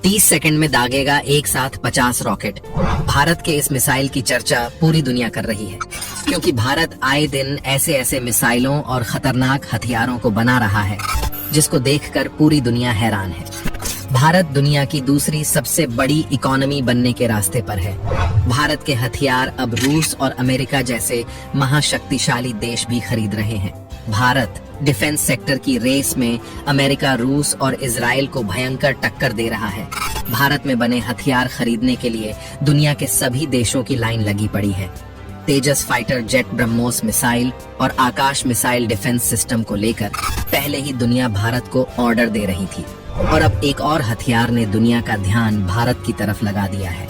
30 second में दागेगा एक साथ 50 रॉकेट। भारत के इस मिसाइल की चर्चा पूरी दुनिया कर रही है, क्योंकि भारत आए दिन ऐसे ऐसे मिसाइलों और खतरनाक हथियारों को बना रहा है जिसको देखकर पूरी दुनिया हैरान है। भारत दुनिया की दूसरी सबसे बड़ी इकोनॉमी बनने के रास्ते पर है। भारत के हथियार अब रूस और अमेरिका जैसे महाशक्तिशाली देश भी खरीद रहे हैं। भारत डिफेंस सेक्टर की रेस में अमेरिका, रूस और इजराइल को भयंकर टक्कर दे रहा है। भारत में बने हथियार खरीदने के लिए दुनिया के सभी देशों की लाइन लगी पड़ी है। तेजस फाइटर जेट, ब्रह्मोस मिसाइल और आकाश मिसाइल डिफेंस सिस्टम को लेकर पहले ही दुनिया भारत को ऑर्डर दे रही थी, और अब एक और हथियार ने दुनिया का ध्यान भारत की तरफ लगा दिया है,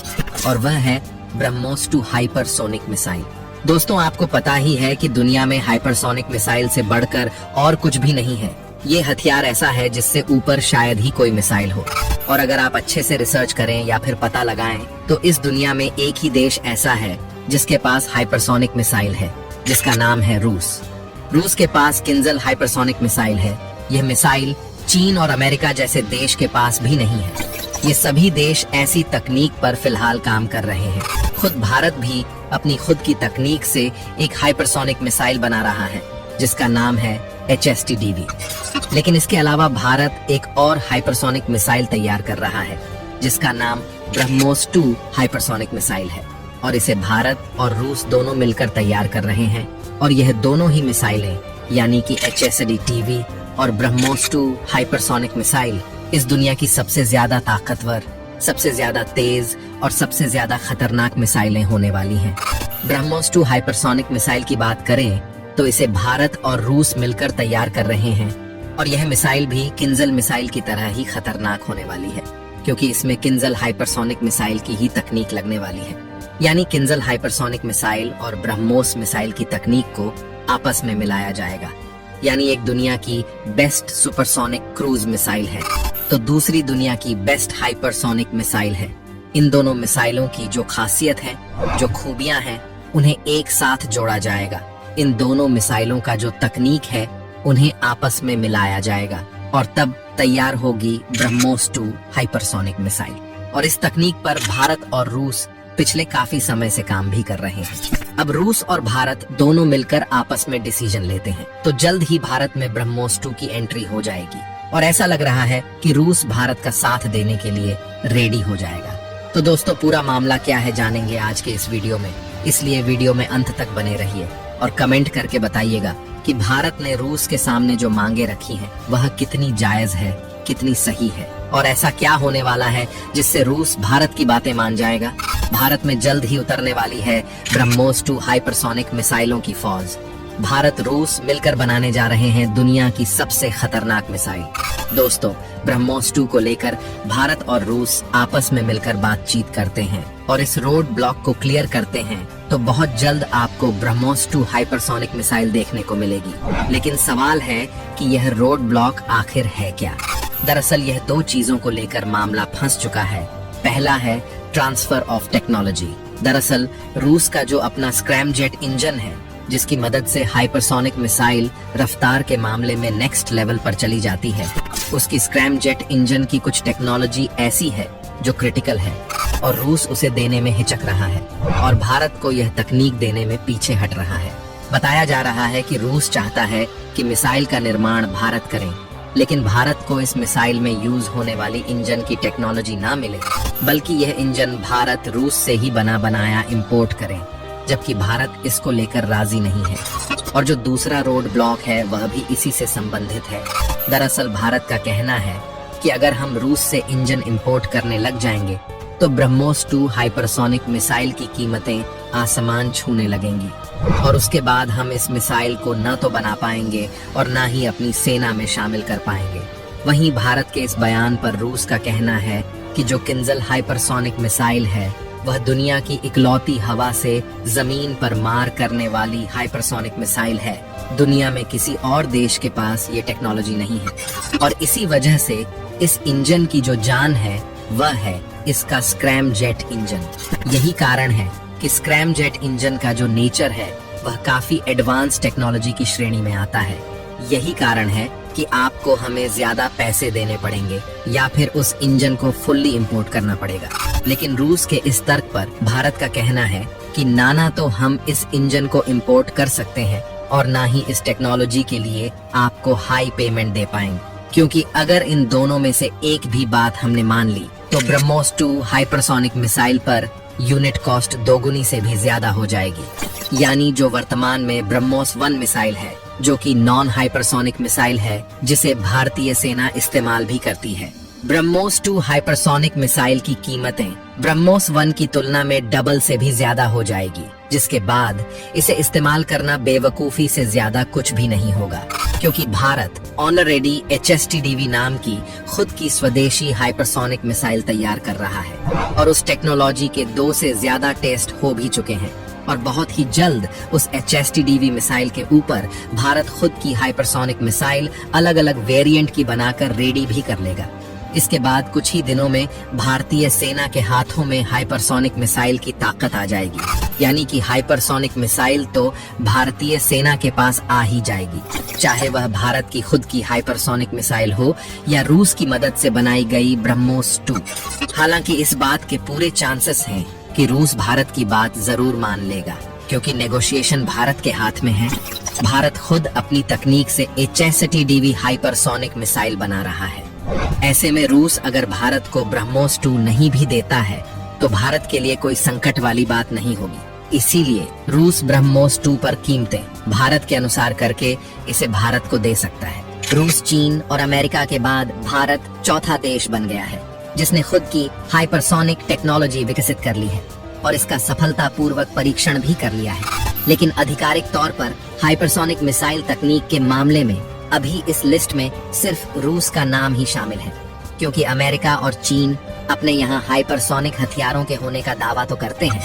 और वह है ब्रह्मोस 2 हाइपरसोनिक मिसाइल। दोस्तों, आपको पता ही है कि दुनिया में हाइपरसोनिक मिसाइल से बढ़कर और कुछ भी नहीं है। ये हथियार ऐसा है जिससे ऊपर शायद ही कोई मिसाइल हो, और अगर आप अच्छे से रिसर्च करें या फिर पता लगाएं तो इस दुनिया में एक ही देश ऐसा है जिसके पास हाइपरसोनिक मिसाइल है, जिसका नाम है रूस। रूस के पास किंजल हाइपरसोनिक मिसाइल है। यह मिसाइल चीन और अमेरिका जैसे देश के पास भी नहीं है। ये सभी देश ऐसी तकनीक पर फिलहाल काम कर रहे हैं। खुद भारत भी अपनी खुद की तकनीक से एक हाइपरसोनिक मिसाइल बना रहा है, जिसका नाम है HSTDV। लेकिन इसके अलावा भारत एक और हाइपरसोनिक मिसाइल तैयार कर रहा है, जिसका नाम ब्रह्मोस 2 हाइपरसोनिक मिसाइल है, और इसे भारत और रूस दोनों मिलकर तैयार कर रहे हैं। और यह दोनों ही मिसाइलें यानी कि HSTDV और ब्रह्मोस 2 हाइपरसोनिक मिसाइल इस दुनिया की सबसे ज्यादा ताकतवर, सबसे ज्यादा तेज और सबसे ज्यादा खतरनाक मिसाइलें होने वाली हैं। ब्रह्मोस 2 हाइपरसोनिक मिसाइल की बात करें तो इसे भारत और रूस मिलकर तैयार कर रहे हैं, और यह मिसाइल भी किंजल मिसाइल की तरह ही खतरनाक होने वाली है, क्योंकि इसमें किंजल हाइपरसोनिक मिसाइल की ही तकनीक लगने वाली है। यानी किंजल हाइपरसोनिक मिसाइल और ब्रह्मोस मिसाइल की तकनीक को आपस में मिलाया जाएगा। यानी एक दुनिया की बेस्ट सुपरसोनिक क्रूज मिसाइल है तो दूसरी दुनिया की बेस्ट हाइपरसोनिक मिसाइल है। इन दोनों मिसाइलों की जो खासियत है, जो खूबियां हैं, उन्हें एक साथ जोड़ा जाएगा। इन दोनों मिसाइलों का जो तकनीक है, उन्हें आपस में मिलाया जाएगा, और तब तैयार होगी ब्रह्मोस 2 हाइपरसोनिक मिसाइल। और इस तकनीक पर भारत और रूस पिछले काफी समय से काम भी कर रहे हैं। अब रूस और भारत दोनों मिलकर आपस में डिसीजन लेते हैं, तो जल्द ही भारत में ब्रह्मोस 2 की एंट्री हो जाएगी, और ऐसा लग रहा है कि रूस भारत का साथ देने के लिए रेडी हो जाएगा। तो दोस्तों, पूरा मामला क्या है जानेंगे आज के इस वीडियो में, इसलिए वीडियो में अंत तक बने रहिए और कमेंट करके बताइएगा कि भारत ने रूस के सामने जो मांगे रखी हैं वह कितनी जायज है, कितनी सही है, और ऐसा क्या होने वाला है जिससे रूस भारत की बातें मान जाएगा। भारत में जल्द ही उतरने वाली है ब्रह्मोस 2 हाइपरसोनिक मिसाइलों की फौज। भारत रूस मिलकर बनाने जा रहे हैं दुनिया की सबसे खतरनाक मिसाइल। दोस्तों, ब्रह्मोस 2 को लेकर भारत और रूस आपस में मिलकर बातचीत करते हैं और इस रोड ब्लॉक को क्लियर करते हैं, तो बहुत जल्द आपको ब्रह्मोस 2 हाइपरसोनिक मिसाइल देखने को मिलेगी। लेकिन सवाल है कि यह रोड ब्लॉक आखिर है क्या। दरअसल यह 2 चीजों को लेकर मामला फंस चुका है। पहला है ट्रांसफर ऑफ टेक्नोलॉजी। दरअसल रूस का जो अपना स्क्रैमजेट इंजन है, जिसकी मदद से हाइपरसोनिक मिसाइल रफ्तार के मामले में नेक्स्ट लेवल पर चली जाती है, उसकी स्क्रैमजेट इंजन की कुछ टेक्नोलॉजी ऐसी है जो क्रिटिकल है, और रूस उसे देने में हिचक रहा है और भारत को यह तकनीक देने में पीछे हट रहा है। बताया जा रहा है कि रूस चाहता है कि मिसाइल का निर्माण भारत करे, लेकिन भारत को इस मिसाइल में यूज होने वाली इंजन की टेक्नोलॉजी ना मिले, बल्कि यह इंजन भारत रूस से ही बना बनाया इंपोर्ट करे, जबकि भारत इसको लेकर राजी नहीं है। और जो दूसरा रोड ब्लॉक है वह भी इसी से संबंधित है। दरअसल भारत का कहना है कि अगर हम रूस से इंजन इंपोर्ट करने लग जाएंगे तो ब्रह्मोस 2 हाइपरसोनिक मिसाइल की कीमतें आसमान छूने लगेंगी, और उसके बाद हम इस मिसाइल को न तो बना पाएंगे और न ही अपनी सेना में शामिल कर पाएंगे। वहीं भारत के इस बयान पर रूस का कहना है कि जो किंजल हाइपरसोनिक मिसाइल है वह दुनिया की इकलौती हवा से जमीन पर मार करने वाली हाइपरसोनिक मिसाइल है। दुनिया में किसी और देश के पास ये टेक्नोलॉजी नहीं है, और इसी वजह से इस इंजन की जो जान है वह है इसका स्क्रैमजेट इंजन। यही कारण है कि स्क्रैमजेट इंजन का जो नेचर है वह काफी एडवांस टेक्नोलॉजी की श्रेणी में आता है। यही कारण है कि आपको हमें ज्यादा पैसे देने पड़ेंगे या फिर उस इंजन को फुल्ली इंपोर्ट करना पड़ेगा। लेकिन रूस के इस तर्क पर भारत का कहना है कि ना तो हम इस इंजन को इंपोर्ट कर सकते हैं और ना ही इस टेक्नोलॉजी के लिए आपको हाई पेमेंट दे पाएंगे, क्योंकि अगर इन दोनों में से एक भी बात हमने मान ली तो BrahMos 2 hypersonic missile per unit cost दोगुनी से भी ज्यादा हो जाएगी। यानी जो वर्तमान में ब्रह्मोस 1 मिसाइल है, जो कि नॉन हाइपरसोनिक मिसाइल है जिसे भारतीय सेना इस्तेमाल भी करती है, ब्रह्मोस 2 हाइपरसोनिक मिसाइल की कीमतें ब्रह्मोस 1 की तुलना में डबल से भी ज्यादा हो जाएगी, जिसके बाद इसे इस्तेमाल करना बेवकूफी से ज्यादा कुछ भी नहीं होगा, क्योंकि भारत ऑलरेडी HSTDV नाम की खुद की स्वदेशी हाइपरसोनिक मिसाइल तैयार कर रहा है और उस टेक्नोलॉजी के 2 से ज्यादा टेस्ट हो भी चुके हैं और बहुत ही जल्द उस HSTDV मिसाइल के ऊपर भारत खुद की हाइपरसोनिक मिसाइल अलग अलग वेरिएंट की बनाकर रेडी भी कर लेगा। इसके बाद कुछ ही दिनों में भारतीय सेना के हाथों में हाइपरसोनिक मिसाइल की ताकत आ जाएगी, यानी कि हाइपरसोनिक मिसाइल तो भारतीय सेना के पास आ ही जाएगी, चाहे वह भारत की खुद की हाइपरसोनिक मिसाइल हो या रूस की मदद से बनाई गई ब्रह्मोस 2। हालांकि इस बात के पूरे चांसेस हैं कि रूस भारत की बात जरूर मान लेगा, क्योंकि नेगोशिएशन भारत के हाथ में है। भारत खुद अपनी तकनीक से HSTDV हाइपरसोनिक मिसाइल बना रहा है। ऐसे में रूस अगर भारत को ब्रह्मोस 2 नहीं भी देता है तो भारत के लिए कोई संकट वाली बात नहीं होगी। इसीलिए रूस ब्रह्मोस 2 पर कीमतें भारत के अनुसार करके इसे भारत को दे सकता है। रूस, चीन और अमेरिका के बाद भारत चौथा देश बन गया है जिसने खुद की हाइपरसोनिक टेक्नोलॉजी विकसित कर ली है और इसका सफलतापूर्वक परीक्षण भी कर लिया है। लेकिन आधिकारिक तौर पर हाइपरसोनिक मिसाइल तकनीक के मामले में अभी इस लिस्ट में सिर्फ रूस का नाम ही शामिल है, क्योंकि अमेरिका और चीन अपने यहाँ हाइपरसोनिक हथियारों के होने का दावा तो करते हैं,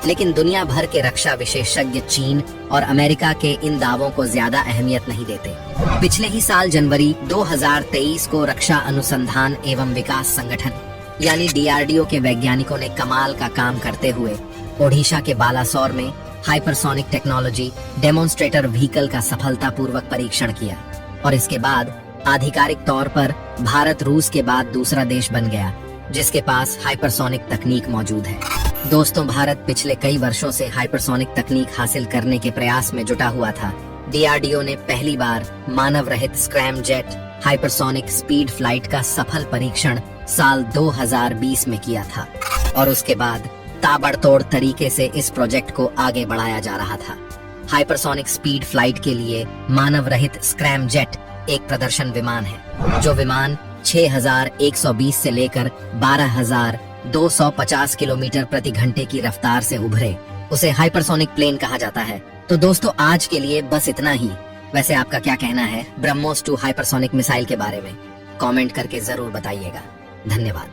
लेकिन दुनिया भर के रक्षा विशेषज्ञ चीन और अमेरिका के इन दावों को ज्यादा अहमियत नहीं देते। पिछले ही साल जनवरी 2023 को रक्षा अनुसंधान एवं विकास संगठन यानी DRDO के वैज्ञानिकों ने कमाल का काम करते हुए ओडिशा के बालासोर में हाइपरसोनिक टेक्नोलॉजी डेमोन्स्ट्रेटर व्हीकल का सफलतापूर्वक परीक्षण किया और इसके बाद आधिकारिक तौर पर भारत रूस के बाद दूसरा देश बन गया जिसके पास हाइपरसोनिक तकनीक मौजूद है। दोस्तों, भारत पिछले कई वर्षों से हाइपरसोनिक तकनीक हासिल करने के प्रयास में जुटा हुआ था। DRDO ने पहली बार मानव रहित scrum jet hypersonic speed flight का सफल परीक्षण साल 2020 में किया था और उसके बाद ताबड़तोड़ तरीके से इस प्रोजेक्ट को आगे बढ़ाया जा रहा था। हाइपरसोनिक स्पीड फ्लाइट के लिए मानव रहित स्क्रैम जेट एक प्रदर्शन विमान है। जो विमान 6120 से लेकर 12250 किलोमीटर प्रति घंटे की रफ्तार से उभरे, उसे हाइपरसोनिक प्लेन कहा जाता है। तो दोस्तों, आज के लिए बस इतना ही। वैसे आपका क्या कहना है ब्रह्मोस 2 हाइपरसोनिक मिसाइल के बारे में? कमेंट करके जरूर बताइएगा। धन्यवाद।